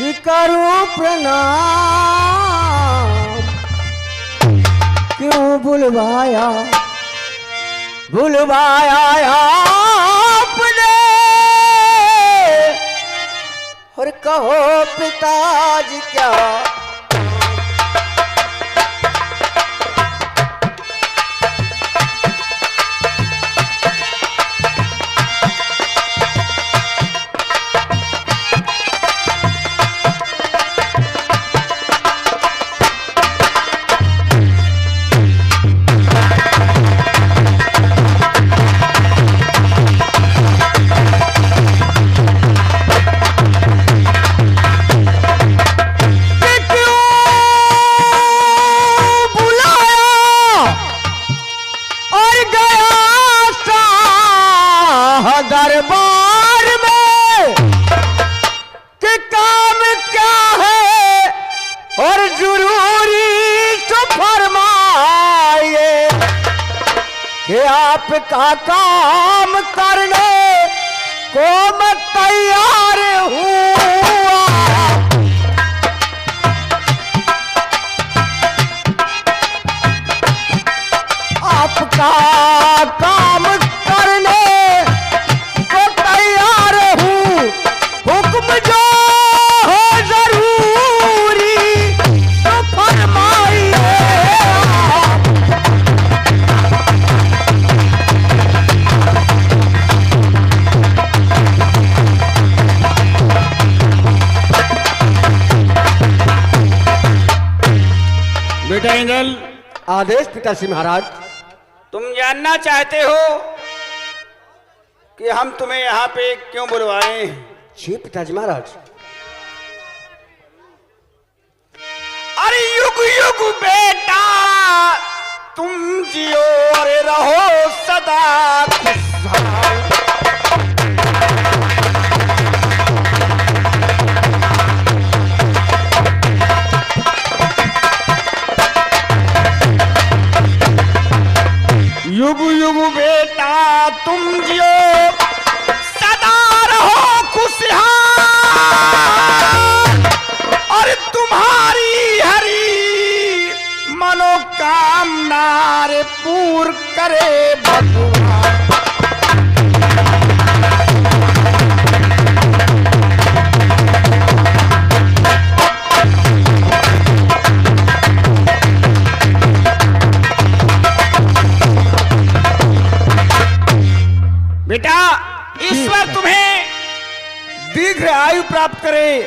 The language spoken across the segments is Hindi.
कि करूं प्रणाम। क्यों बुलवाया आपने, और कहो पिताजी क्या दरबार में कि काम क्या है और जरूरी तो फरमाइए कि आपका काम करने को मैं तैयार हूँ। आपका काम करने हुक्म जो हो जरूरी तो फरमाइए। बेटा इंदल, आदेश पिताश्री महाराज। तुम जानना चाहते हो कि हम तुम्हें यहाँ पे क्यों बुलवाए? जी पिताजी महाराज। अरे युग युग बेटा तुम जियो और रहो सदा खुशहाल। युग युग बेटा तुम जियो सदा रहो खुशहाल, और तुम्हारी हरी मनोकामना रे पूर्ण करे भगवान। बेटा ईश्वर तुम्हें दीर्घ आयु प्राप्त करे,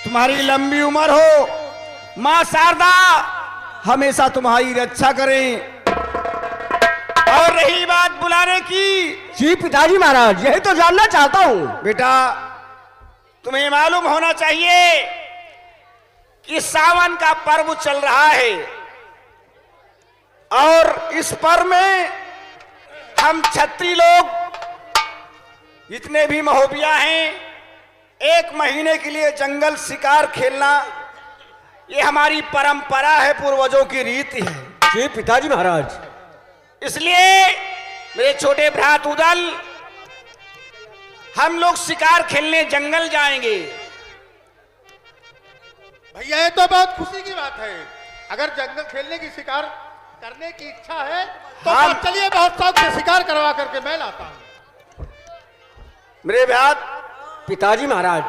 तुम्हारी लंबी उम्र हो, मां शारदा हमेशा तुम्हारी रक्षा करें। और रही बात बुलाने की, जी पिताजी महाराज यही तो जानना चाहता हूँ। बेटा तुम्हें मालूम होना चाहिए कि सावन का पर्व चल रहा है, और इस पर्व में हम क्षत्रिय लोग जितने भी महोबिया हैं, 1 महीने के लिए जंगल शिकार खेलना ये हमारी परंपरा है, पूर्वजों की रीति है। जी पिताजी महाराज। इसलिए मेरे छोटे भ्रात उदल, हम लोग शिकार खेलने जंगल जाएंगे। भैया ये तो बहुत खुशी की बात है। अगर जंगल खेलने की शिकार करने की इच्छा है तो आप चलिए, बहुत शौक से शिकार करवा करके मैं लाता हूँ। मेरे भ्रात पिताजी महाराज।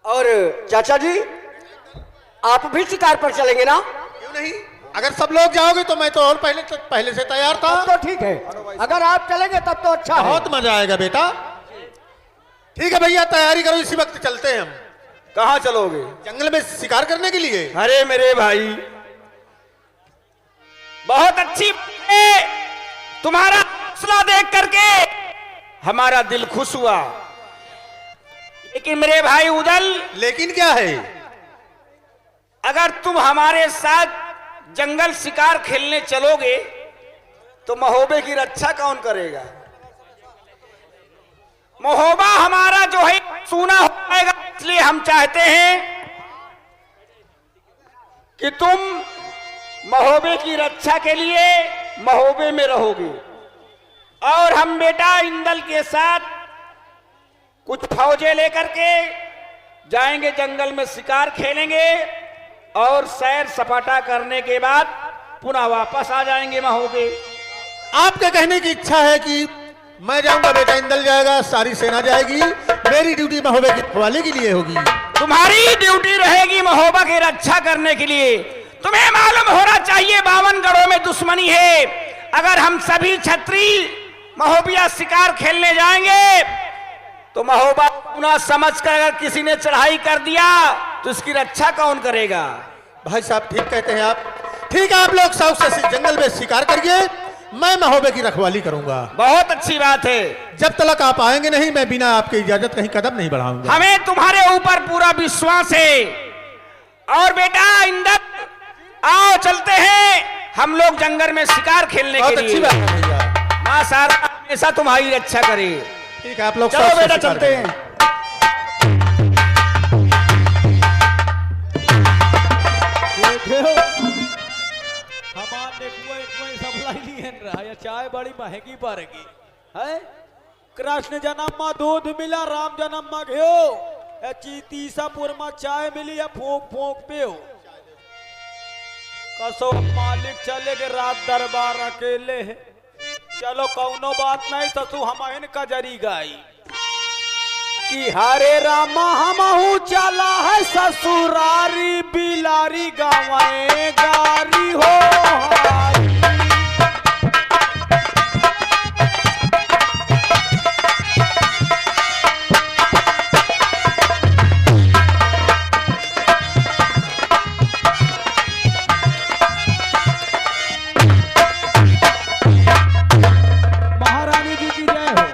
और चाचा जी आप भी शिकार पर चलेंगे ना? क्यों नहीं, अगर सब लोग जाओगे तो मैं तो और पहले से तैयार था। तब तो ठीक है, अगर आप चलेंगे तब तो अच्छा है। बहुत मजा आएगा बेटा। ठीक है भैया, तैयारी करो, इसी वक्त चलते हैं हम। कहाँ चलोगे? जंगल में शिकार करने के लिए। अरे मेरे भाई बहुत अच्छी है, तुम्हारा हौसला देख करके हमारा दिल खुश हुआ। लेकिन मेरे भाई उदल, लेकिन क्या है? अगर तुम हमारे साथ जंगल शिकार खेलने चलोगे तो महोबे की रक्षा कौन करेगा? महोबा हमारा जो है सूना हो जाएगा, इसलिए हम चाहते हैं कि तुम महोबे की रक्षा के लिए महोबे में रहोगे, और हम बेटा इंदल के साथ कुछ फौजें लेकर के जाएंगे जंगल में शिकार खेलेंगे और सैर सपाटा करने के बाद पुनः वापस आ जाएंगे महोबे। आपके कहने की इच्छा है कि मैं जाऊंगा, बेटा इंदल जाएगा, सारी सेना जाएगी, मेरी ड्यूटी महोबे की रखवाली के लिए होगी। तुम्हारी ड्यूटी रहेगी महोबा की रक्षा करने के लिए। तुम्हें मालूम होना चाहिए 52 गढ़ों में दुश्मनी है। अगर हम सभी छत्री महोबिया शिकार खेलने जाएंगे तो महोबा पुनः समझ कर अगर किसी ने चढ़ाई कर दिया तो इसकी रक्षा कौन करेगा? भाई साहब ठीक कहते हैं आप। ठीक है, आप लोग शौक से जंगल में शिकार करिए, मैं महोबे की रखवाली करूंगा। बहुत अच्छी बात है। जब तक आप आएंगे नहीं, मैं बिना आपकी इजाजत कहीं कदम नहीं बढ़ाऊंगा। हमें तुम्हारे ऊपर पूरा विश्वास है। और बेटा इंदर, आओ चलते हैं हम लोग जंगल में शिकार खेलने के लिए। बहुत अच्छी बात है भैया। माँ शारदा हमेशा तुम्हारी रक्षा करे। ठीक है, आप लोग चलो बेटा चलते हैं। हमारे सप्लाई नहीं रहा, या चाय बड़ी महंगी पड़ेगी है। कृष्ण जन्म में दूध मिला, राम जन्म में घ्यो, चीतीसापुर में चाय मिली या फूक फूक पियो। कसो मालिक चले के रात दरबार अकेले है। चलो कौनो बात नहीं, ससु हम का जरी गाई कि हरे रामा हमहू चला है ससुरारी बिलारी गावे गारी हो हारी। महारानी जी की जय हो।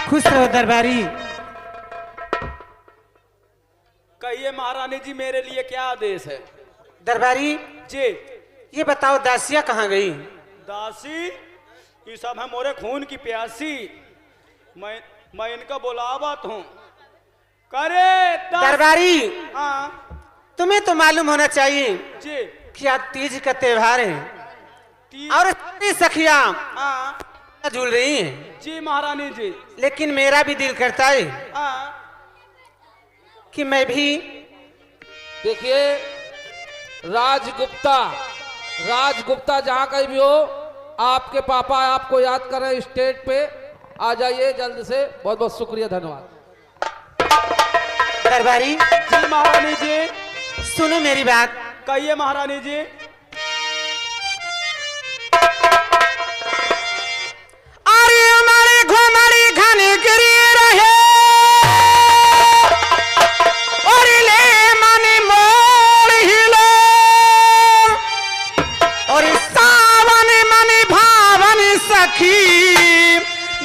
खुश रहो दरबारी। कहिए महारानी जी, मेरे लिए क्या आदेश है? दरबारी जी ये बताओ दासिया कहाँ गई? दासी ये सब है मोरे खून की प्यासी। मैं इनका बुलावत हूँ। करे दरबारी हाँ तुम्हें तो मालूम होना चाहिए जी कि आज तीज का त्योहार है तीज और सारी सखियां हाँ झूल रही हैं। जी महारानी जी लेकिन मेरा भी दिल करता है हाँ। कि मैं भी देखिए राजगुप्ता जहाँ कहीं भी हो, आपके पापा आपको याद कर रहे हैं। स्टेज पे आ जाइए जल्द से। बहुत बहुत शुक्रिया, धन्यवाद। दरबारी जी महारानी जी सुनो मेरी बात। कहिए महारानी जी। अरे हमारे घुमारी घने गिरी रहे और ले माने मोड़ हिले और सावन माने भावन सखी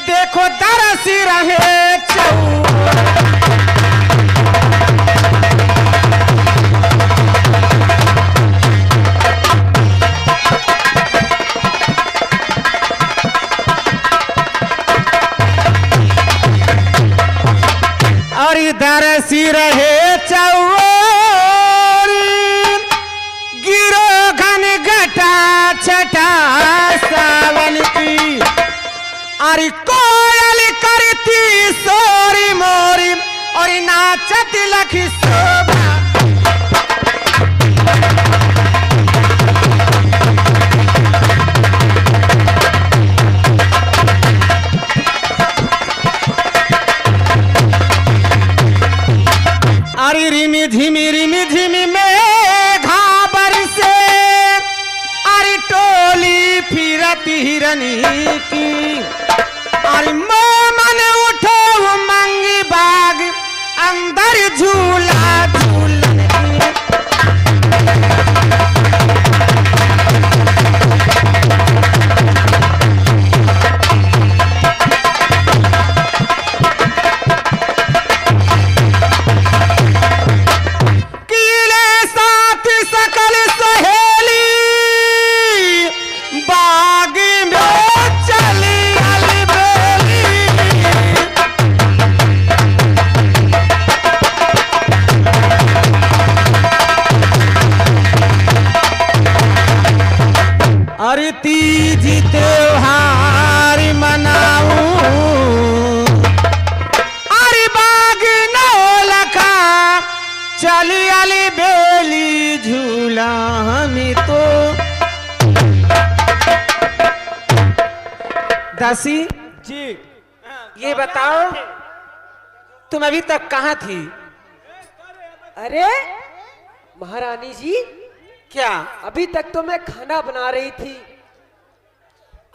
देखो तरसी रहे चौ। और दरसी रहे चौरी गिरो घन घटा छटा सावन की। अरे कोयल करती सोरी मोरी और नाचत लखी शोभा। अरे रिमी झिमी में घाबर से अरे टोली फिरती हिरनी की। अरे मोमन उठो मंगी बाग अंदर झूला झूलन की। दासी, जी ये बताओ तुम अभी तक कहाँ थी? अरे महारानी जी, क्या? अभी तक तो मैं खाना बना रही थी।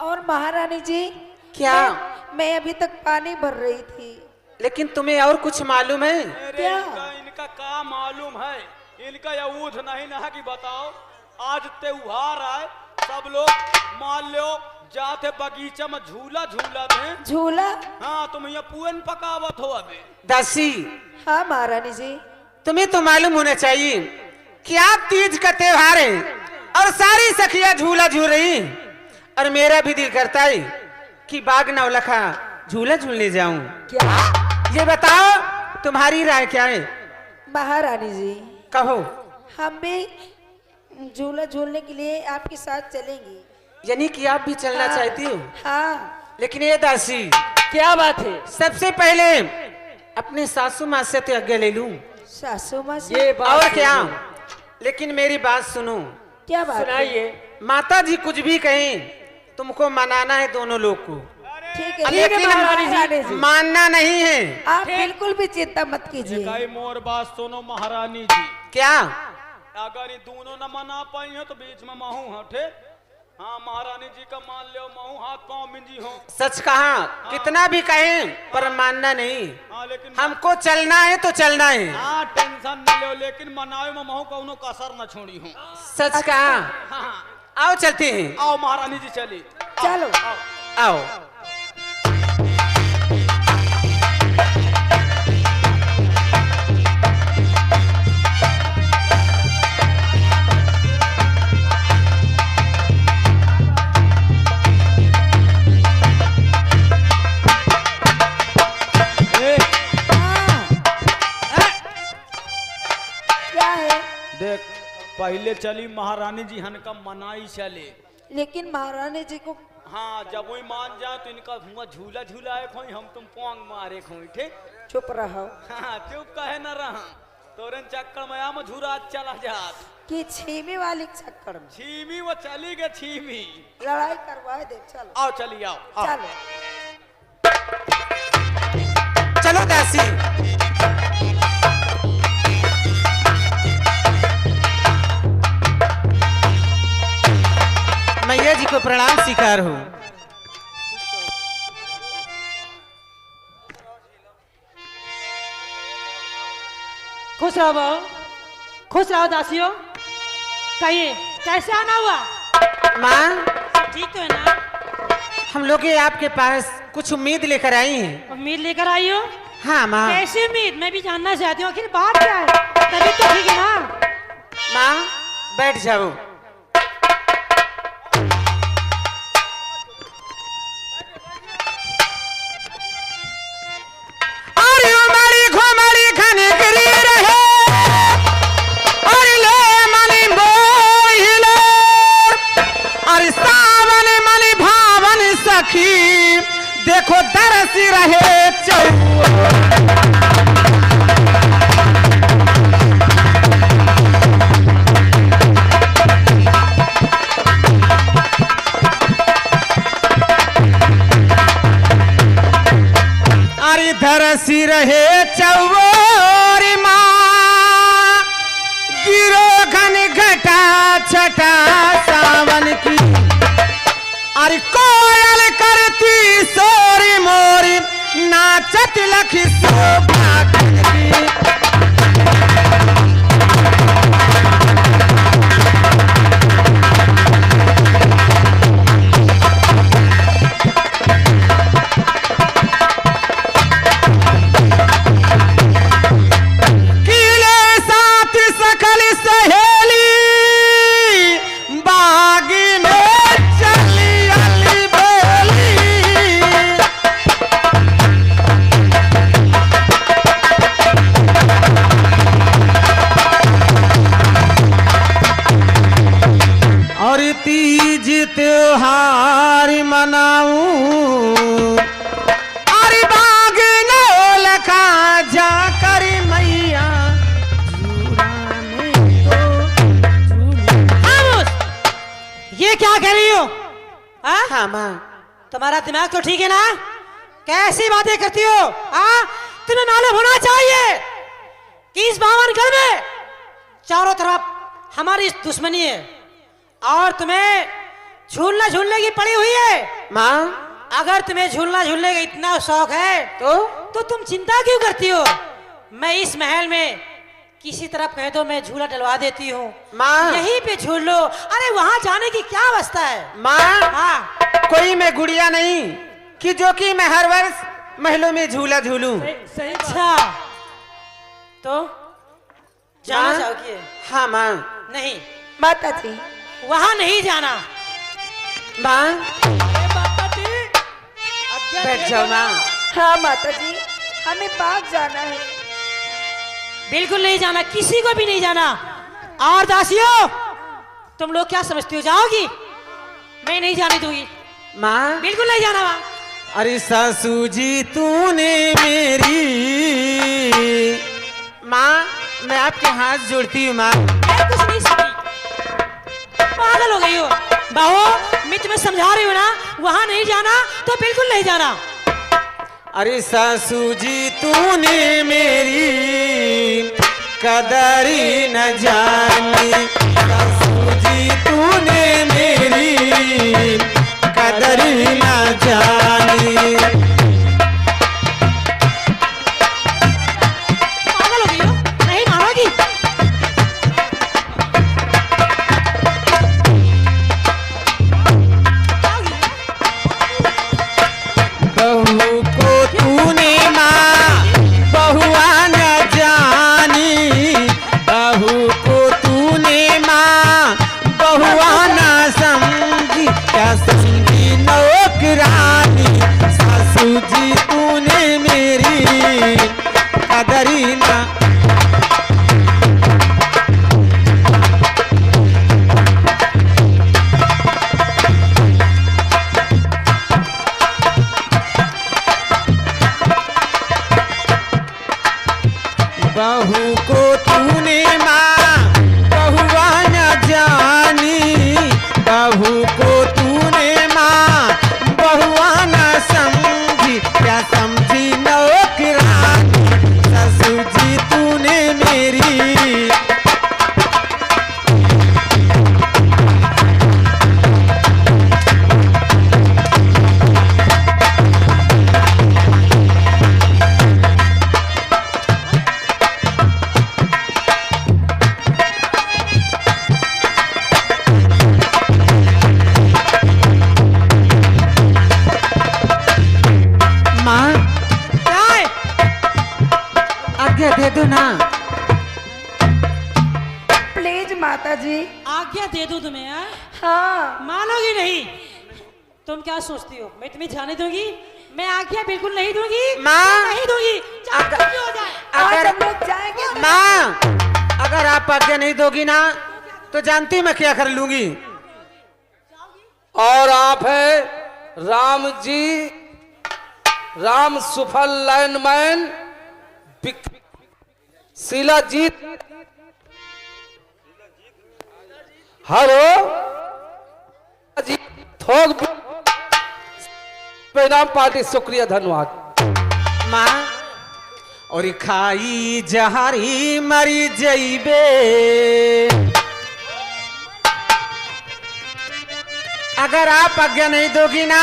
और महारानी जी, क्या? मैं अभी तक पानी भर रही थी। लेकिन तुम्हें और कुछ मालूम है? अरे इनका क्या मालूम है? इनका यह ऊध नहीं ना कि बताओ आज त्योहार आए, सब लोग मान लो जाते बगीचा में झूला झूला थे। झूला? हाँ, तुम यहाँ पूरन पकावत हो अभी। दासी, हाँ महारानी जी। तुम्हें तो मालूम होना चाहिए कि आप तीज का त्योहार है और सारी सखियां झूला झूल रही, और मेरा भी दिल करता है कि बाग नवलखा झूला झूलने जाऊं। क्या? ये बताओ तुम्हारी राय क्या है? महारानी जी, कहो। हम भी झूला झूलने के लिए आपके साथ चलेंगे। यानी कि आप भी चलना हाँ, चाहती हो? हाँ। लेकिन ये दासी, क्या बात है? सबसे पहले अपने सासू माँ से तो आज्ञा ले लूं। सासू माँ से? ये बात और है। क्या? लेकिन मेरी बात सुनो। क्या बात है? सुनाइए। माता जी कुछ भी कहें तुमको मनाना है दोनों लोग को, ठीक है लेकिन महारानी जी। मानना नहीं है। आप बिल्कुल भी चिंता मत कीजिए। कई मोर बात सुनो महारानी जी, क्या? अगर ये दोनों न मना पाई हो तो बीच में महू हटे। हाँ, महारानी जी का मान लो, महू हाथ पांव मिंजी हो। सच कहा, कितना भी कहें पर मानना नहीं। हाँ, लेकिन हमको चलना है तो चलना है। हाँ, टेंशन न लो, लेकिन मनावे में महू कौनो कसर न छोड़ी हूँ। सच कहा। हाँ, आओ चलते हैं। आओ महारानी जी चली। चलो। आओ। क्या है? देख, पहले चली महारानी जी हनका मनाई चले। लेकिन महारानी जी को हाँ, जब वही मान जाए तो इनका हुआ झूला झूला है खोई, हम तुम पोंग मारे खोई। ठीक? चुप रहो हाँ, चुप कहे न रहा, तोरन चक्कर में आम झूरा चला जात। कि छीमी वाली चक्कर में छीमी वो चली गए, छीमी। लड़ाई करवाए दे। चलो आओ चली आओ, आओ। चलो। चलो दासी। मैया जी को प्रणाम स्वीकार हो। खुश रहो बहू, खुश रहो दासियों। कहिए कैसे आना हुआ? माँ, ठीक तो है ना? हम लोग ये आपके पास कुछ उम्मीद लेकर आई हैं। उम्मीद लेकर आई हो? हाँ माँ। कैसी उम्मीद? मैं भी जानना चाहती हूँ, आखिर बात क्या है? तभी तो ठीक है ना? माँ बैठ जाओ। अरे उमड़ी घुमड़ी घनघरी रहे, अरे ले मनी बोहिले, अरे सावन मनी भावन सखी, देखो दरसी रहे चौ। अरे धरसी रहे चौरी माँ, गिरो घन घटा छटा सावन की, अरे कोयल करती सोरी मोरी, नाचत लखी शोभा की। तुम्हारा दिमाग तो ठीक है ना? कैसी बातें करती हो? हाँ, तुम्हें मालूम होना चाहिए कि इस बावनगढ़ में चारों तरफ हमारी दुश्मनी है और तुम्हें झूलना झूलने की पड़ी हुई है। माँ, अगर तुम्हें झूलना झूलने का इतना शौक है तो तुम चिंता क्यों करती हो? मैं इस महल में किसी तरफ कह दो, मैं झूला डलवा देती हूँ। माँ, यहीं पे झूल लो। अरे वहां जाने की क्या अवस्था है? माँ, हाँ, कोई मैं गुड़िया नहीं कि जो कि मैं हर वर्ष महलों में झूला झूलूं। सही। अच्छा, तो जाना माँ? चाहोगी? हाँ माँ। नहीं, माता जी, वहां नहीं जाना। माँ, बैठ जाओ माँ। हाँ माता जी, हमें बाग जाना है। बिल्कुल नहीं जाना, किसी को भी नहीं जाना। और दासियों, तुम लोग क्या समझती हो, जाओगी? मैं नहीं जाने दूंगी, माँ, बिल्कुल नहीं जाना वहां। अरे सासू जी तूने मेरी, माँ मैं आपके हाथ जोड़ती हूँ माँ। मैं कुछ नहीं सुनती, पागल हो गई हो। बहू, मैं तुम्हें समझा रही हूँ ना, वहां नहीं जाना तो बिल्कुल नहीं जाना। अरे सासू जी तूने मेरी कदरी न जानी, सासू जी तूने मेरी कदरी न जानी। पागल हो गई हो, नहीं मानोगी? बहू को तूने माँ बहुआ न जानी, बहू को तूने माँ बहुआ न समझी, क्या समझी नौकरानी, सासू जी तूने मेरी कदरी ना। बहू को तूने माँ बहुआ न जानी, बहू को तूने माँ बहुआ न समझी, क्या समझी नौकरानी, ससुर जी तूने मेरी। माँ, क्या है? आज्ञा दे दो ना। प्लीज माता जी। आज्ञा दे दूं तुम्हें? हाँ? हाँ, मानोगी नहीं? तुम क्या सोचती हो, मैं तुम्हें जाने दूंगी? मैं आज्ञा बिल्कुल नहीं दूंगी, माँ, नहीं दूंगी, चाहे अगर- कुछ भी हो जाए। आज अगर हम लोग जाएंगे तो माँ, अगर आप आज्ञा नहीं दोगी ना तो जानती मैं क्या कर लूंगी। और आप है राम जी, राम सुफल लाइनमैन शिलाजीत। हेलो जी, थोक परिणाम पार्टी, शुक्रिया, धन्यवाद। माँ, और खाई जहरी मरी जइबे, अगर आप आज्ञा नहीं दोगी ना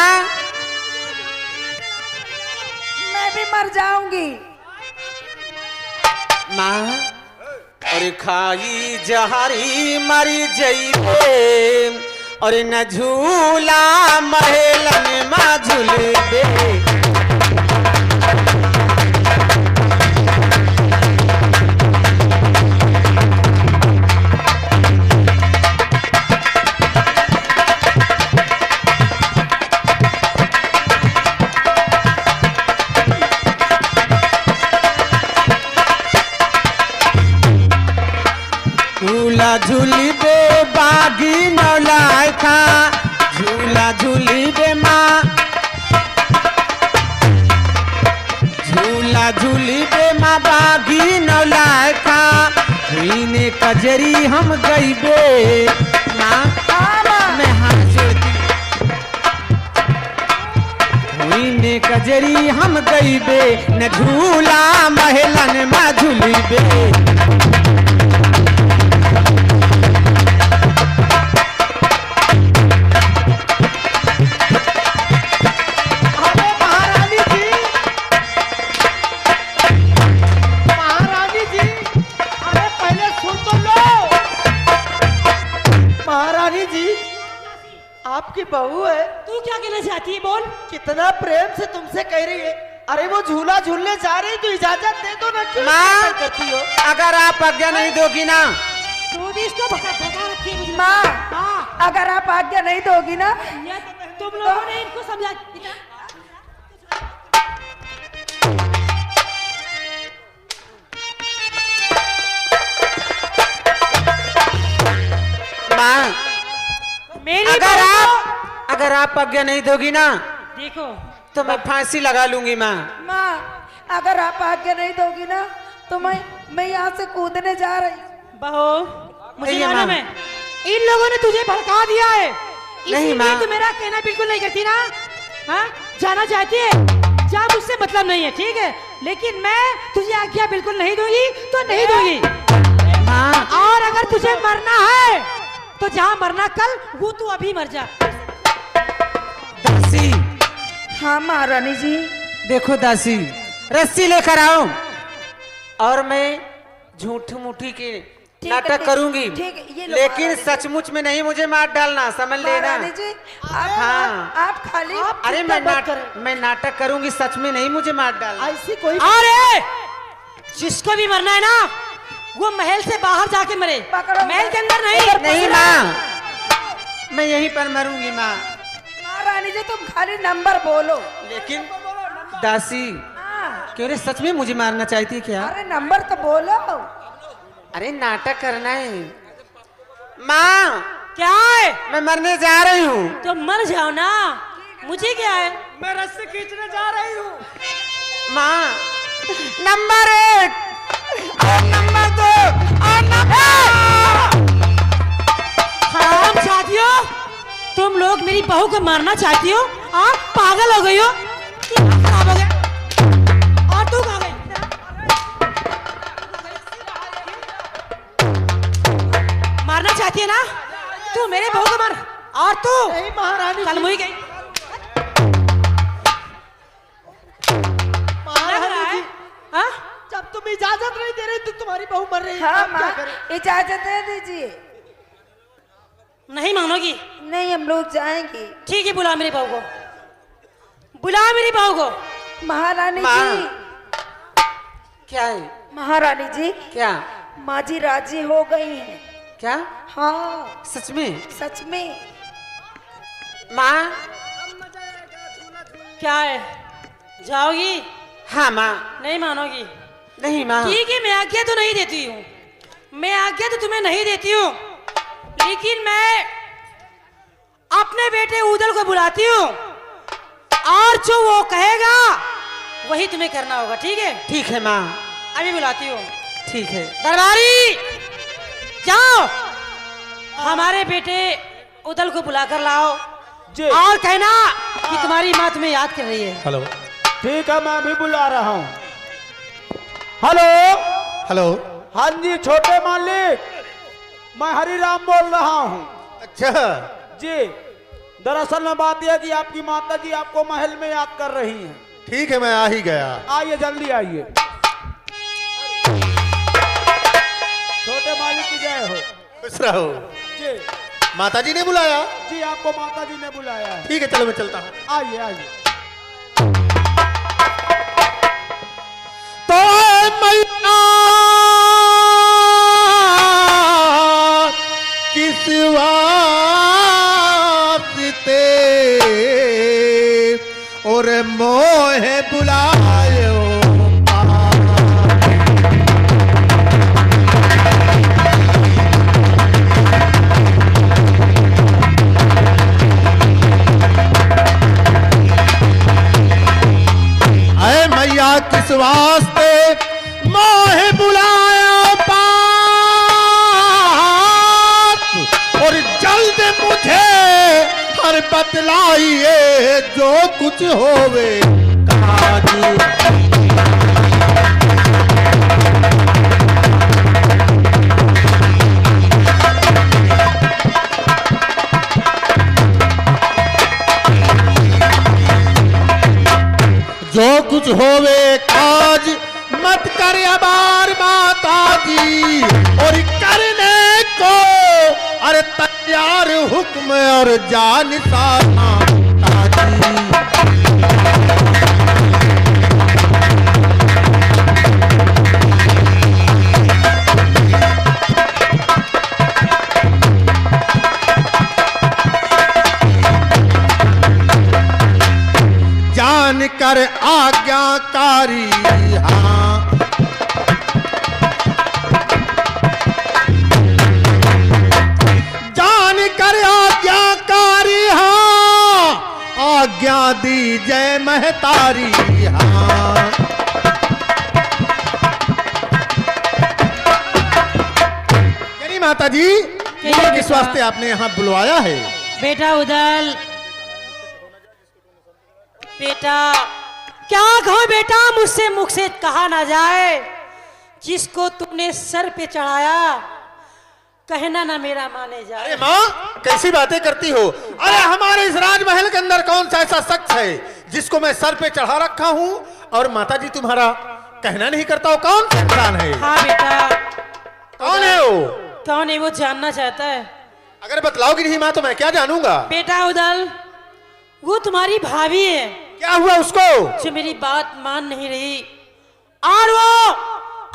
मैं भी मर जाऊंगी। माँ, और खाई जहरी मरी जइबे, और न झूला महलन में झूलबे। झूला झूलिबे बागी नौलाय खा, झूला झूलिबे माँ, झूला झूलिबे माँ बागी नौलाय खा, हुईने कजरी हम गईबे। माँ, मैं हाथ जोड़ती। कीने कजरी हम गईबे न झूला महलन में झूलीबे। महारानी जी, महारानी जी, अरे पहले सुन तो लो। महारानी जी, आपकी बहू है, तू क्या कहना चाहती है बोल। कितना प्रेम से तुमसे कह रही है। अरे वो झूला झूलने जा रही, तो इजाजत दे दो ना। क्यों माँ, इतना करती हो? अगर आप आज्ञा नहीं दोगी ना, तू भी इसको भगा भगा रखी है मुझे। माँ, हाँ, अगर आप आज्ञा नहीं दोगी ना, ये तुम लोगों ने इनको समझा। माँ मेरी अगर आप आज्ञा नहीं दोगी ना देखो तो मैं फांसी लगा लूंगी माँ। माँ, अगर आप आज्ञा नहीं दोगी ना, तो मैं यहाँ से कूदने जा रही। बहू, मुझे नहीं, मालूम माँ। है इन लोगों ने तुझे भड़का दिया है। नहीं, इसीलिए माँ। तू मेरा कहना बिल्कुल नहीं करती ना। हाँ, जाना चाहती है जा, मुझसे मतलब नहीं है, ठीक है, लेकिन मैं तुझे आज्ञा बिल्कुल नहीं दूंगी तो नहीं दूंगी। माँ, और अगर तुझे मरना है तो जहाँ मरना कल वो तू अभी मर जा। दासी, हाँ महारानी जी। देखो दासी, रस्सी लेकर आओ और मैं झूठ मूठी के ठीक है, नाटक ठीक- करूंगी, ठीक है, ये लो लेकिन महारानी। सचमुच में नहीं मुझे मार डालना, समझ लेना। महारानी जी, हाँ। आप खाली अरे मैं नाटक करूंगी, सच में नहीं मुझे मार डालना। ऐसी कोई अरे जिसको भी मरना है ना वो महल से बाहर जाके मरे, पकड़ो। महल के अंदर नहीं। नहीं माँ, मैं यहीं पर मरूंगी माँ। महारानी जी, तुम खाली नंबर बोलो। लेकिन दासी, हाँ, क्यों रे, सच में मुझे मारना चाहती है क्या? अरे नंबर तो बोलो। अरे नाटक करना है माँ, क्या है? मैं मरने जा रही हूँ। तो मर जाओ ना, मुझे क्या है। मैं रस्सी खींचने जा रही हूँ। माँ, नंबर 1 और नंबर 2 और हराम चाहतियो, तुम लोग मेरी बहू को मारना चाहती हो? हाँ, पागल हो गई हो? दिमाग खराब हो गया। और तू कहाँ गई? मारना चाहती है ना तू मेरे बहू को मार। और तू नहीं महारानी कल जी, मुई गई। महारानी जी, हाँ? जब तुम इजाजत नहीं दे रही तो तुम्हारी बहू मर रही है। हाँ अब क्या माँ, करें? इजाजत दे दीजिए। नहीं मानोगी? नहीं, हम लोग जाएंगे। ठीक है, बुला मेरी बहू को, बुला मेरी बहू को। महारानी माँ। जी, क्या है? महारानी जी, क्या माँ जी राजी हो गई हैं। क्या हाँ, सच में? सच में। माँ, क्या है, जाओगी? हाँ माँ। नहीं मानोगी? नहीं माँ। ठीक है, मैं आज्ञा तो नहीं देती हूँ, मैं आज्ञा तो तुम्हें नहीं देती हूँ, लेकिन मैं अपने बेटे उदल को बुलाती हूँ और जो वो कहेगा वही तुम्हें करना होगा, ठीक है? ठीक है माँ, अभी बुलाती हूँ। ठीक है। दरबारी, जाओ हमारे बेटे उदल को बुलाकर लाओ जी और कहना कि तुम्हारी माँ तुम्हें याद कर रही है। हेलो ठीक है, मैं भी बुला रहा हूँ। Hello, hello. हाँ जी छोटे मालिक, मैं हरिराम बोल रहा हूँ। अच्छा, जी, दरअसल में बात यह है कि आपकी माता जी आपको महल में याद कर रही हैं। ठीक है, मैं आ ही गया। आइए, जल्दी आइए। छोटे मालिक की जय हो। खुश रहो। जी माता जी ने बुलाया? जी, आपको माता जी ने बुलाया है। ठीक है, चलो मैं चलता हूँ। आइए आइए। तो मैया किस वास्ते और मोहे बुलायो अरे मैया किस वास्ते मोहे बुलाया पास और जल्द मुझे हर बतलाइए जो कुछ होवे काज। जो कुछ होवे काज मत कर अबार माता जी, और करने को अरे तैयार हुक्म और जान सामा ताजी। जान कर आज्ञाकारी हाँ, जान कर आज्ञाकारी हाँ, आज्ञा दी जय महतारी हाँ। यानी माता जी ये किस वास्ते आपने यहाँ बुलवाया है? बेटा उदल, बेटा क्या कहो बेटा, मुझसे मुख से कहा ना जाए। जिसको तुमने सर पे चढ़ाया कहना ना मेरा माने जाए। अरे माँ कैसी बातें करती हो? अरे हमारे इस राजमहल के अंदर कौन सा ऐसा शख्स है जिसको मैं सर पे चढ़ा रखा हूँ और माता जी तुम्हारा कहना नहीं करता हो? कौन सा इंसान है? हाँ बेटा। कौन है वो? कौन है वो जानना चाहता है? अगर बतलाओगी नहीं माँ तो मैं क्या जानूंगा? बेटा उदल, वो तुम्हारी भाभी है। क्या हुआ उसको? जो मेरी बात मान नहीं रही, और वो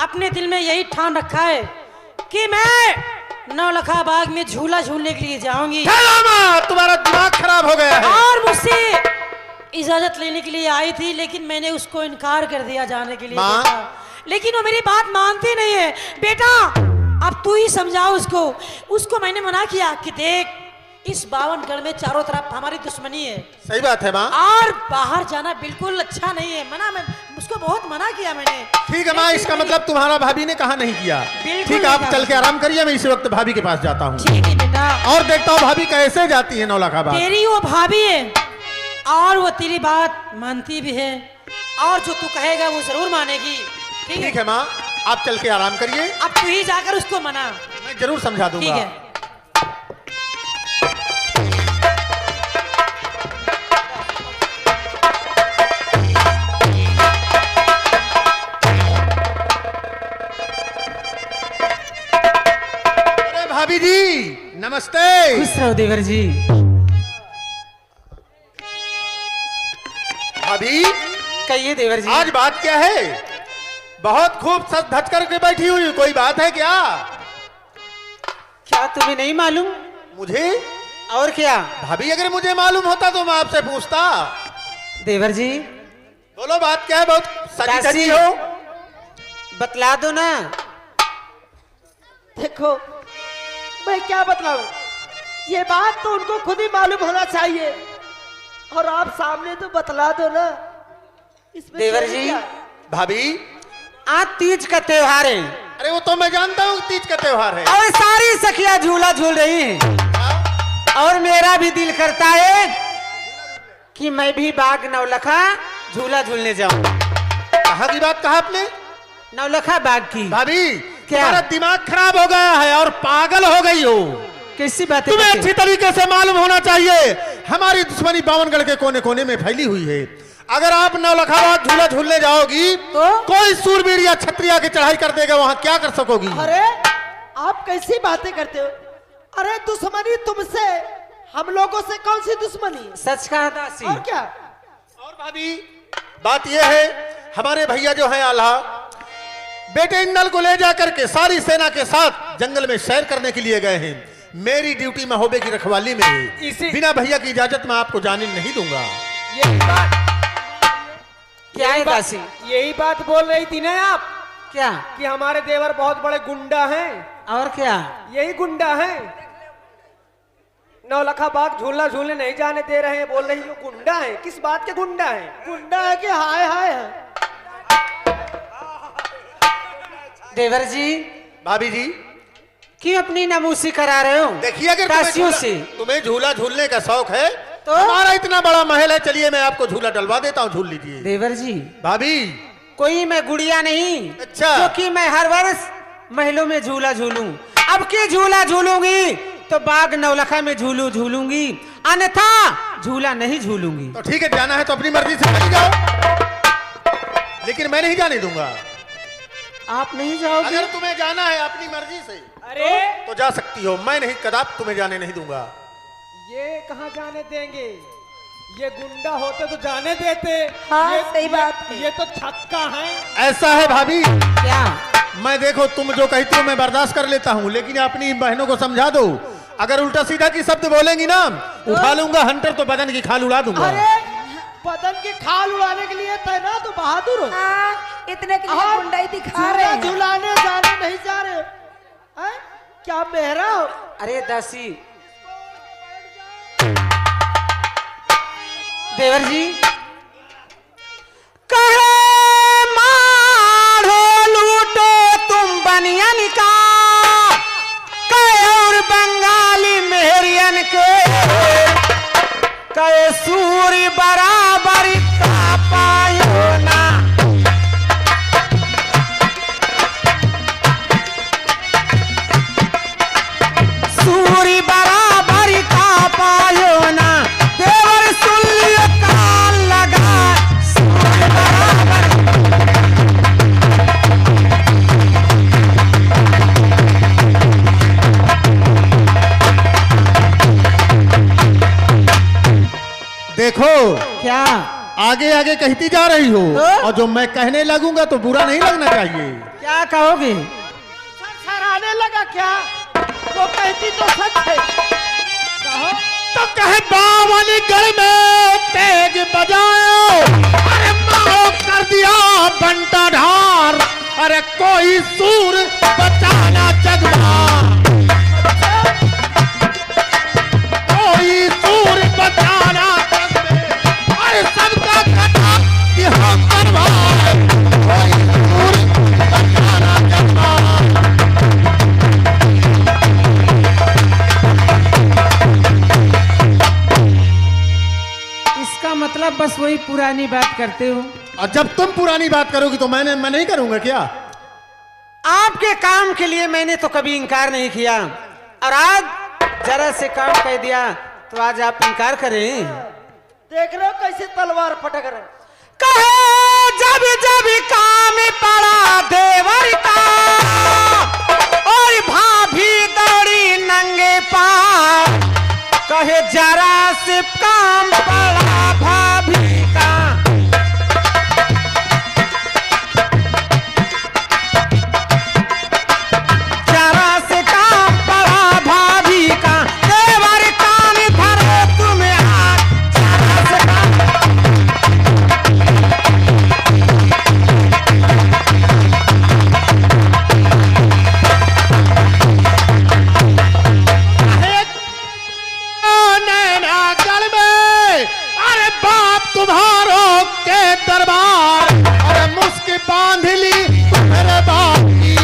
अपने दिल में यही ठान रखा है कि मैं नौलखा बाग में झूला झूलने के लिए जाऊंगी। तुम्हारा दिमाग खराब हो गया है। और मुझसे इजाजत लेने के लिए आई थी, लेकिन मैंने उसको इनकार कर दिया जाने के लिए बेटा। लेकिन वो मेरी बात मानती नहीं है बेटा। अब तू ही समझाओ उसको। उसको मैंने मना किया कि देख इस बावनगढ़ में चारों तरफ हमारी दुश्मनी है। सही बात है माँ। और बाहर जाना बिल्कुल अच्छा नहीं है। मैं उसको बहुत मना किया मैंने। ठीक है माँ, इसका मतलब तुम्हारा भाभी ने कहा नहीं किया। ठीक है आप चल के आराम करिए, मैं इसी वक्त भाभी के पास जाता हूँ। ठीक है बेटा। और देखता हूँ भाभी कैसे जाती है नौलखा बाग। तेरी वो भाभी है और वो तेरी बात मानती भी है, और जो तू कहेगा वो जरूर मानेगी। ठीक है माँ, आप चल के आराम करिए। अब तू ही जाकर उसको मना। मैं जरूर समझा दूंगा। ठीक है। भाभी जी नमस्ते। खुश रहो देवर जी। भाभी कहिए देवर जी। आज बात क्या है? बहुत खूब सज धज करके बैठी हुई, कोई बात है क्या? क्या तुम्हें नहीं मालूम? मुझे और क्या? भाभी अगर मुझे मालूम होता तो मैं आपसे पूछता। देवर जी बोलो बात क्या है? बहुत सजी दासी। सजी हो। बतला दो ना। देखो मैं क्या बतलाऊं, ये बात तो उनको खुद ही मालूम होना चाहिए, और आप सामने तो बतला दो ना। इसमें देवर देरी जी। क्या? भाभी आज तीज का त्योहार है अरे वो तो मैं जानता हूँ तीज का त्योहार है। और सारी सखियां झूला झूल रही हैं, और मेरा भी दिल करता है कि मैं भी बाग नौलखा झूला झूलने जाऊं। कहाँ की बात कहा आपने? नौलखा बाग की। भाभी क्या? तुम्हारा दिमाग खराब हो गया है और पागल हो गई हो। कैसी बात है? तुम्हें अच्छी तरीके से मालूम होना चाहिए हमारी दुश्मनी बावनगढ़ के कोने कोने में फैली हुई है। अगर आप नौलखा बाग झूला झूलने जाओगी तो कोई सूरवीर या क्षत्रिया की चढ़ाई कर देगा, वहां क्या कर सकोगी? अरे आप कैसी बातें करते हो? अरे दुश्मनी तुमसे, हम लोगों से कौन सी दुश्मनी? सच कहा दासी। और क्या? और भाभी बात यह है, हमारे भैया जो है आल्हा बेटे इंदल को ले जाकर के सारी सेना के साथ जंगल में सैर करने के लिए गए हैं। मेरी ड्यूटी महोबे की रखवाली में है। बिना भैया की इजाजत मैं आपको जाने नहीं दूंगा। यही बात क्या है दासी? यही बात बोल रही थी ना आप क्या? कि हमारे देवर बहुत बड़े गुंडा हैं। और क्या? यही गुंडा हैं। नौलखा बाग झूला झूलने नहीं जाने दे रहे हैं, बोल रही हो गुंडा है। किस बात के गुंडा है? गुंडा है कि हाय हाय है? देवर जी भाभी जी क्यों अपनी नामूसी करा रहे हो? देखिए, अगर दासियों से तुम्हें झूला झूलने का शौक है तो हमारा इतना बड़ा महल है, चलिए मैं आपको झूला डलवा देता हूँ, झूल लीजिए। देवर जी, भाभी कोई मैं गुड़िया नहीं, अच्छा। क्योंकि मैं हर वर्ष महलों में झूला झूलूं। अब के झूला झूलूंगी तो बाग नवलखा में झूलूंगी, अन्यथा झूला नहीं झूलूंगी। तो ठीक है, जाना है तो अपनी मर्जी से चली जाओ, लेकिन मैं नहीं जाने दूंगा। आप नहीं जाओगे? अगर तुम्हें जाना है अपनी मर्जी से अरे तो जा सकती हो, मैं नहीं, कदाप तुम्हें जाने नहीं दूंगा। ये कहाँ जाने देंगे? ये गुंडा होते तो जाने देते। हाँ, ये, सही बात है। ये तो छक्का है। ऐसा है भाभी, क्या? मैं देखो तुम जो कहती हो मैं बर्दाश्त कर लेता हूँ, लेकिन अपनी बहनों को समझा दो, अगर उल्टा सीधा की शब्द बोलेंगी ना, उठा लूंगा हंटर तो बदन की खाल उड़ा दूंगा। अरे बदन की खाल उड़ाने के लिए तैनात तो बहादुर हो। हाँ, इतने के लिए हाँ, गुंडाई दिखा रहे हैं। झुलाने जाने नहीं जा रहे हैं? क्या मेहरा हो? अरे दासी, देवर जी, कहे मारो लूटो तुम बनियन का, कहे और बंगाली मेहरियन के, कहे सूर्य बराबर का पायो ना। सूर्य बराबर का पायो ना, देवर सुल्य का लगा सूर्य बराबर। देखो क्या? आगे आगे कहती जा रही हो, तो? और जो मैं कहने लगूंगा तो बुरा नहीं लगना चाहिए। क्या कहोगे? सराने लगा क्या? वो कहती तो सच है। कहो। तो कहे बावन गढ़ में तेज बजाओ, अरे मारो कर दिया बंटा ढार, अरे कोई सूर बचाना जगमा, कोई सूर बचाना जगमे, अरे सबका कटा यहाँ करवाए, कोई सूर बचाना जगमा। इसका मतलब बस वही पुरानी बात करते हो। और जब तुम पुरानी बात करोगी तो मैं नहीं करूंगा क्या? आपके काम के लिए मैंने तो कभी इनकार नहीं किया, और आज जरा से काम कह दिया तो आज आप इनकार करें? देख रहे हो कैसे तलवार पटक रहे? कहे जब जब काम पड़ा देवर का, और भाभी दौड़ी नंगे पार, कहे जरा से काम पड़ा भाभी का, जरा से काम पड़ा भाभी का, देवर कान धरे तुम्हें हाथ, जरा से काम। नैनागढ़ में अरे बाप तुम्हारों के दरबार, अरे मुस्की बांध ली मेरे बाप की,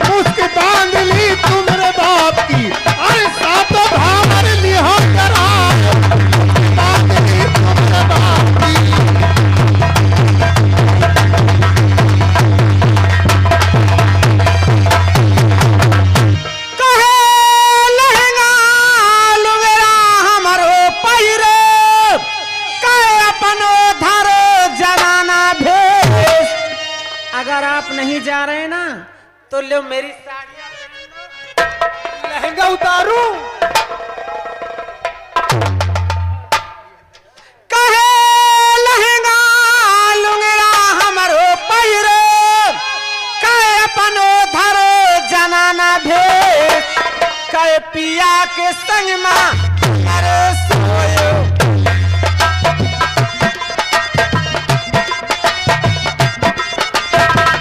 मुस्की बांध ली तू मेरे बाप की, अरे सातों भावर लिहा करा, बांध ली तू मेरे बाप की। अगर आप नहीं जा रहे ना तो लो मेरी साड़ियां पहन लो। लहंगा उतारू? कहे लहंगा लुंगड़ा हमरो पहिरो, कहे अपनो धरो जनाना भेष, कहे पिया के संग में मरो सोयो।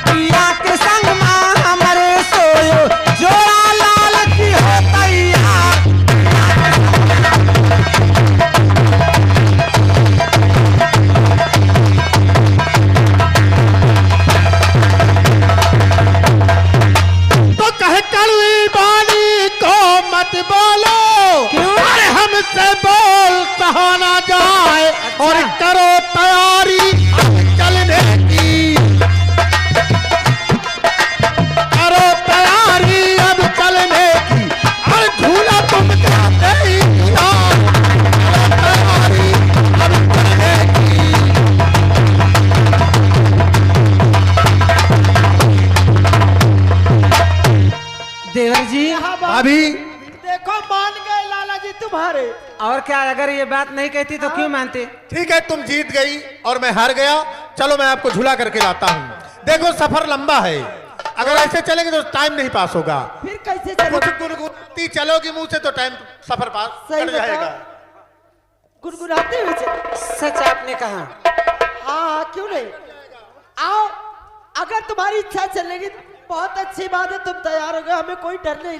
पिया के संग में हमरे सोयो, जोड़ा लाल की हो तैयार, और करो तैयारी चलने की, करो तैयारी अब चलने की, और झूला तुम जाते ही झूला, करो तैयारी अब चलने की। देवर जी यहाँ बात- अभी देखो मान गए लाला जी तुम्हारे। और क्या, अगर ये बात नहीं कहती तो क्यों मानते? ठीक है, तुम जीत गई और मैं हार गया। चलो मैं आपको झूला करके लाता हूँ। देखो सफर लंबा है, अगर ऐसे चलेंगे तो टाइम नहीं पास होगा। फिर कैसे कुछ चले? गुनगुनाती चलोगी मुंह से तो टाइम सफर पास सही कर जाएगा। गुनगुनाते हुए चले। सच आपने कहा। हाँ क्यों नहीं, आओ, अगर तुम्हारी इच्छा चलेगी बहुत अच्छी बात है, तुम तैयार हो गए, हमें कोई डर नहीं लगेगा।